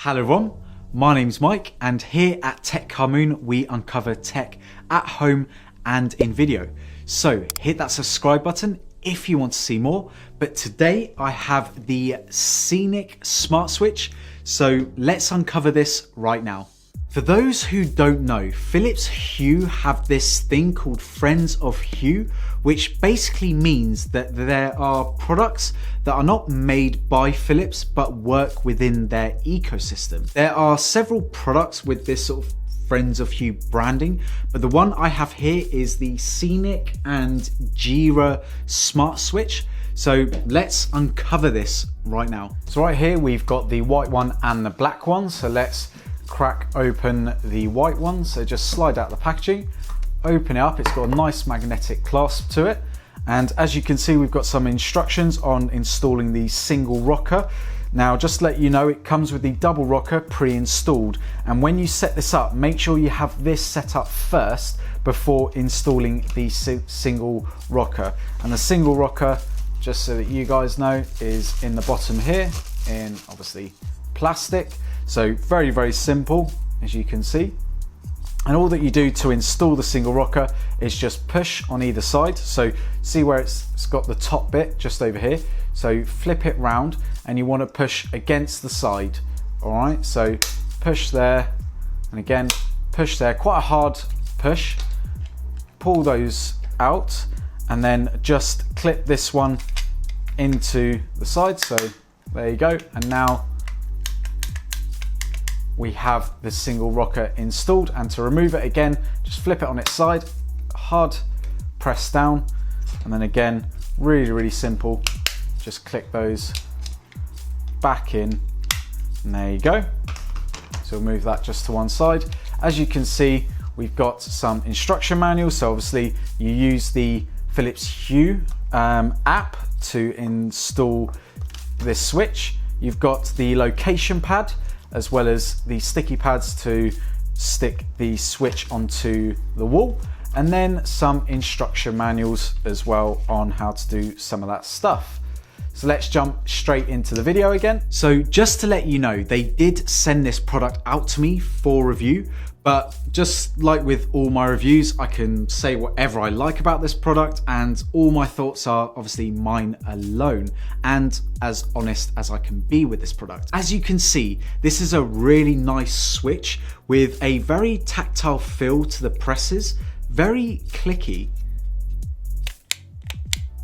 Hello everyone, my name's Mike and here at Tech Car Moon we uncover tech at home and in video. So hit that subscribe button if you want to see more, but today I have the SENIC Smart Switch, so let's uncover this right now. For those who don't know, Philips Hue have this thing called Friends of Hue, which basically means that there are products that are not made by Philips but work within their ecosystem. There are several products with this sort of Friends of Hue branding, but the one I have here is the SENIC and GIRA Smart Switch. So let's uncover this right now. So right here we've got the white one and the black one, so let's crack open the white one. So just slide out the packaging, open it up. It's got a nice magnetic clasp to it, and as you can see we've got some instructions on installing the single rocker. Now just to let you know, it comes with the double rocker pre-installed, and when you set this up, make sure you have this set up first before installing the single rocker. And the single rocker, just so that you guys know, is in the bottom here in obviously plastic. So very, very simple, as you can see. And all that you do to install the single rocker is just push on either side. So see where it's got the top bit just over here. So flip it round and you want to push against the side. All right, so push there and again, push there, quite a hard push. Pull those out and then just clip this one into the side. So there you go. And now we have the single rocker installed, and to remove it again, just flip it on its side, hard press down, and then again, really simple, just click those back in, and there you go. So we'll move that just to one side. As you can see, we've got some instruction manuals, so obviously you use the Philips Hue app to install this switch. You've got the location pad, as well as the sticky pads to stick the switch onto the wall, and then some instruction manuals as well on how to do some of that stuff. So let's jump straight into the video again. So just to let you know, they did send this product out to me for review, but just like with all my reviews, I can say whatever I like about this product, and all my thoughts are obviously mine alone and as honest as I can be with this product. As you can see, this is a really nice switch with a very tactile feel to the presses, very clicky.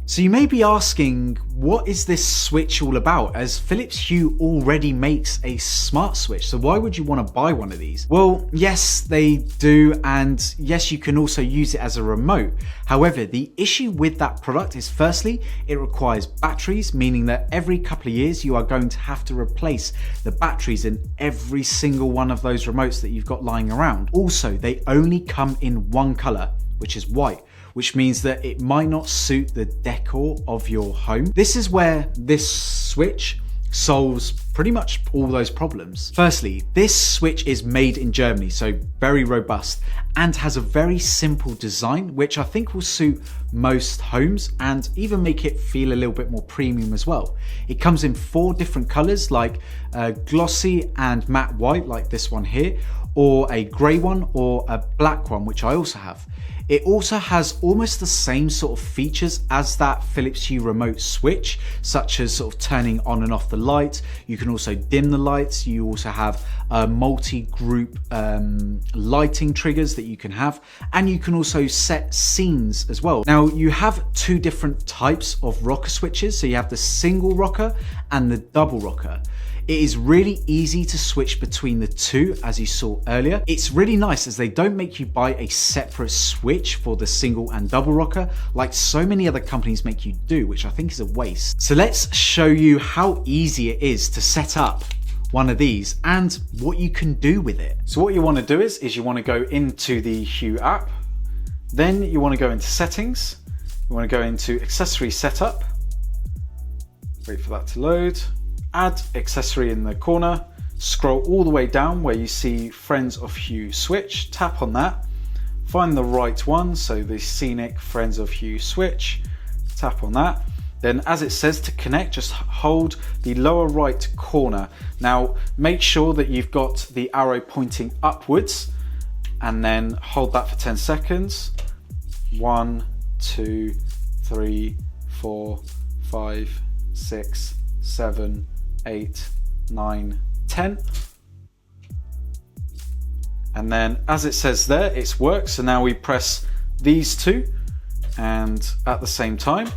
So you may be asking, what is this switch all about, as Philips Hue already makes a smart switch, so why would you want to buy one of these? Well, yes, they do, and yes, you can also use it as a remote. However, the issue with that product is, firstly, it requires batteries, meaning that every couple of years you are going to have to replace the batteries in every single one of those remotes that you've got lying around. Also, they only come in one color, which is white, which means that it might not suit the decor of your home. This is where this switch solves pretty much all those problems. Firstly, this switch is made in Germany, so very robust, and has a very simple design, which I think will suit most homes and even make it feel a little bit more premium as well. It comes in 4 different colors, like glossy and matte white, like this one here, or a grey one, or a black one, which I also have. It also has almost the same sort of features as that Philips Hue remote switch, such as sort of turning on and off the lights. You can also dim the lights. You also have multi-group lighting triggers that you can have, and you can also set scenes as well. Now you have 2 different types of rocker switches. So you have the single rocker and the double rocker. It is really easy to switch between the 2, as you saw earlier. It's really nice as they don't make you buy a separate switch for the single and double rocker like so many other companies make you do, which I think is a waste. So let's show you how easy it is to set up one of these and what you can do with it. So what you want to do is you want to go into the Hue app, then you want to go into settings, you want to go into accessory setup, wait for that to load. Add accessory in the corner, scroll all the way down where you see Friends of Hue switch, tap on that, find the right one, so the SENIC Friends of Hue switch, tap on that, Then as it says to connect, just hold the lower right corner. Now make sure that you've got the arrow pointing upwards and then hold that for 10 seconds. 1, 2, 3, 4, 5, 6, 7, 8, 9, 10. And then as it says there, it's worked. So now we press these two and at the same time,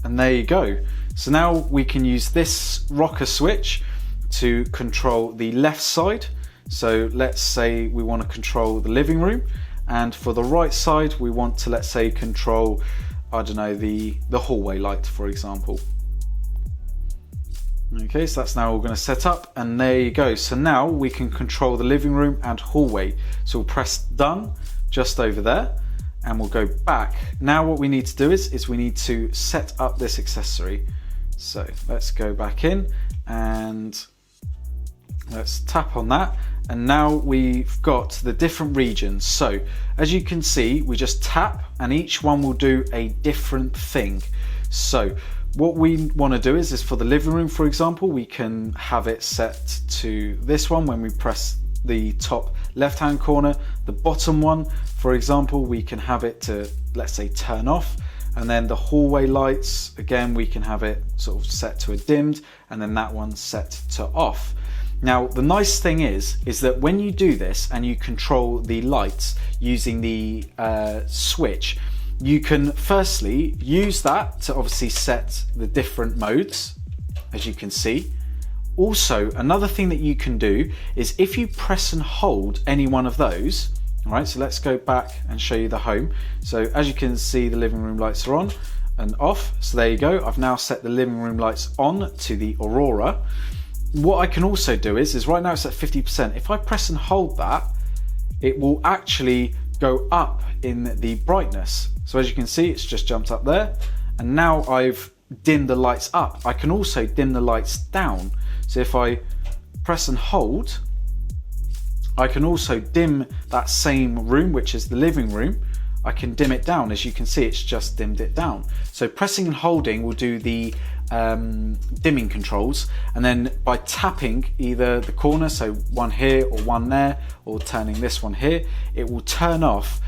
and there you go. So now we can use this rocker switch to control the left side. So let's say we want to control the living room, and for the right side we want to, let's say, control, I don't know, the hallway light, for example. Okay, so that's now all going to set up, and there you go. So now we can control the living room and hallway. So we'll press done just over there and we'll go back. Now what we need to do is we need to set up this accessory. So let's go back in and let's tap on that. And now we've got the different regions. So as you can see, we just tap and each one will do a different thing. So what we want to do is for the living room, for example, we can have it set to this one when we press the top left hand corner. The bottom one, for example, we can have it to, let's say, turn off. And then the hallway lights, again, we can have it sort of set to a dimmed, and then that one set to off. Now the nice thing is that when you do this and you control the lights using the switch, you can firstly use that to obviously set the different modes, as you can see. Also, another thing that you can do is if you press and hold any one of those, all right, so let's go back and show you the home. So as you can see, the living room lights are on and off. So there you go. I've now set the living room lights on to the Aurora. What I can also do is right now it's at 50%. If I press and hold that, it will actually go up in the brightness. So as you can see, it's just jumped up there. And now I've dimmed the lights up. I can also dim the lights down. So if I press and hold, I can also dim that same room, which is the living room. I can dim it down. As you can see, it's just dimmed it down. So pressing and holding will do the dimming controls, and then by tapping either the corner, so one here or one there, or turning this one here, it will turn off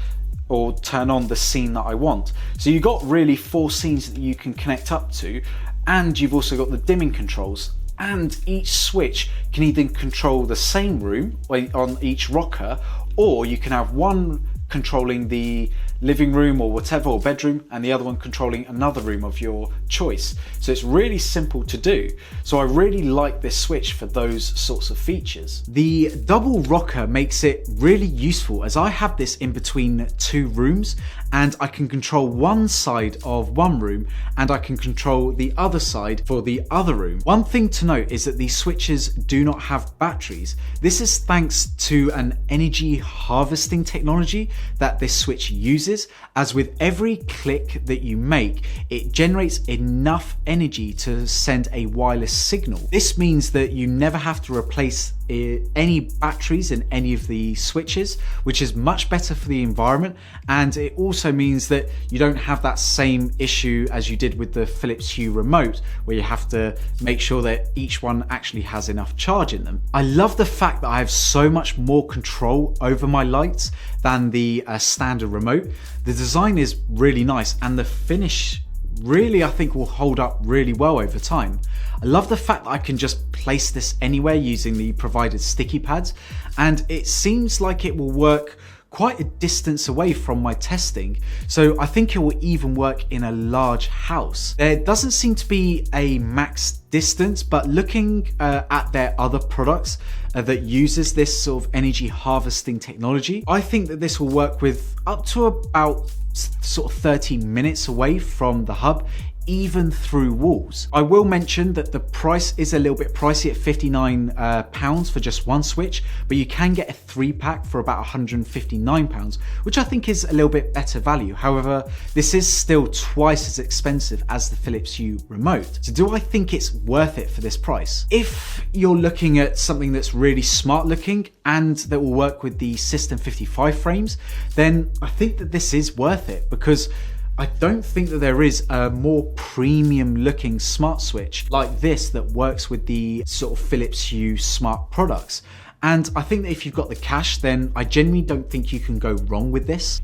or turn on the scene that I want. So you've got really 4 scenes that you can connect up to, and you've also got the dimming controls, and each switch can either control the same room on each rocker, or you can have one controlling the living room or whatever, or bedroom, and the other one controlling another room of your choice. So it's really simple to do. So I really like this switch for those sorts of features. The double rocker makes it really useful, as I have this in between 2 rooms, and I can control one side of one room and I can control the other side for the other room. One thing to note is that these switches do not have batteries. This is thanks to an energy harvesting technology that this switch uses, as with every click that you make, it generates enough energy to send a wireless signal. This means that you never have to replace any batteries in any of the switches, which is much better for the environment, and it also means that you don't have that same issue as you did with the Philips Hue remote, where you have to make sure that each one actually has enough charge in them. I love the fact that I have so much more control over my lights than the standard remote. The design is really nice, and the finish really, I think, will hold up really well over time. I love the fact that I can just place this anywhere using the provided sticky pads, and it seems like it will work quite a distance away from my testing, so I think it will even work in a large house. There doesn't seem to be a max distance, but looking at their other products that uses this sort of energy harvesting technology, I think that this will work with up to about sort of 30 minutes away from the hub, even through walls. I will mention that the price is a little bit pricey at £59 for just one switch, but you can get a 3-pack for about £159, which I think is a little bit better value. However, this is still twice as expensive as the Philips Hue remote. So do I think it's worth it for this price? If you're looking at something that's really smart looking and that will work with the System 55 frames, then I think that this is worth it, because I don't think that there is a more premium looking smart switch like this that works with the sort of Philips Hue smart products. And I think that if you've got the cash, then I genuinely don't think you can go wrong with this.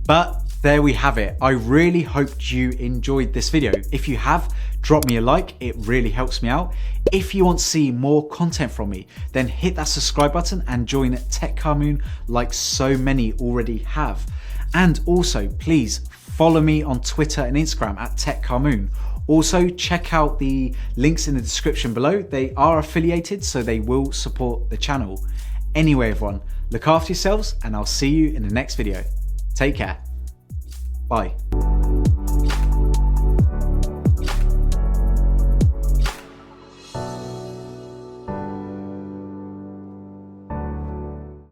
But there we have it. I really hoped you enjoyed this video. If you have, drop me a like, it really helps me out. If you want to see more content from me, then hit that subscribe button and join Tech Car Moon like so many already have. And also, please follow me on Twitter and Instagram at Tech Car Moon. Also, check out the links in the description below. They are affiliated, so they will support the channel. Anyway, everyone, look after yourselves and I'll see you in the next video. Take care. Bye.